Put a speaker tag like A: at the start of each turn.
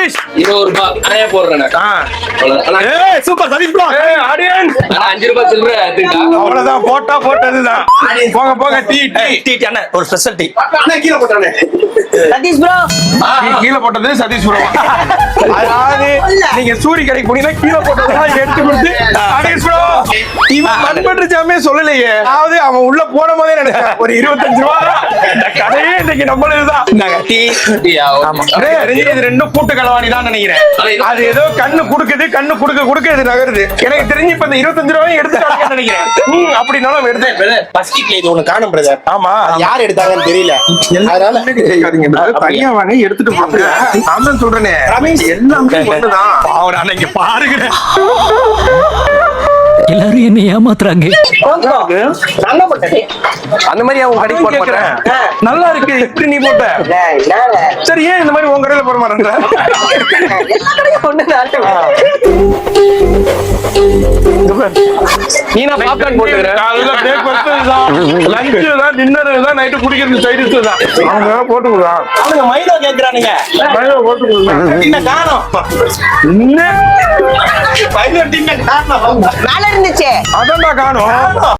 A: சதீஷ்
B: 20 ரூபாய் நானே போடுறேன்.
A: Super Satish bro. ஆடியன்ஸ்
B: 5 ரூபாய் சில்லறை எடுத்துட்டா.
A: அவ்வளவுதான், போட்டதுதான். போங்க போங்க. டீ அண்ணா ஒரு ஸ்பெஷல் டீ.
B: கீழே போட்டானே
C: சதீஷ் ப்ரோ.
A: கீழே போட்டது சதீஷ் ப்ரோ. அதாவது நீங்க சூரி கடைக்கு போனீங்கன்னா கீழே போட்டதெல்லாம் எடுத்து கொடுத்து சதீஷ் ப்ரோ இவன் மண்பட்டுச்சாமே சொல்லலையே. அதாவது அவன் உள்ள போன போதே நினைச்சேன் ஒரு 25 ரூபா இந்த கடையே இன்னைக்கு நம்மளுதான். டீ இது ரெண்டும் கூட்டு களவாணி தான் நினைக்கிறேன். அது ஏதோ கண்ணு குடுக்க இது நகருது. எனக்கு தெரிஞ்சு இப்ப இந்த 25 ரூபாயும் எடுத்துட்டாங்கன்னு நினைக்கிறேன். அப்படின்னாலும் எடுத்தேன்.
D: பஸ்டிக்ல இது ஒண்ணு காணும் பிரதர்.
A: ஆமா,
D: யார் எடுத்தாங்கன்னு தெரியல. அதனால
A: தனியா வாங்க எடுத்துட்டு போங்க. நான் தான் சொல்றேனே
D: ரமேஷ்
A: எல்லாமே ஒண்ணுதான். அவர் அன்னைக்கு பாருங்க
E: எல்லாரும் என்ன ஏமாத்துறாங்க.
A: அந்த மாதிரி அவன் கடைக்கு போட மாட்டேன். நல்லா இருக்கு இப்படி நீ போட்ட. சரி ஏன் இந்த மாதிரி உன் கடையில போட மாட்டேன்?
B: நீ நான் பாப்கார்ன் போட்டுக்கிறேன்.
A: லஞ்சு தான், டின்னர் தான், நைட்டு குடிக்கிறது சைடிஸ் தான். அவங்க போட்டு கொடுக்கலாம்.
D: அவங்க மைதா கேக்குறானுங்க.
A: போட்டு கொடுக்கலாம்.
D: என்ன காணோம்?
A: என்ன
D: மைதா டின்ன காணோம்.
C: மேல இருந்துச்சு.
A: அதான் காணும்.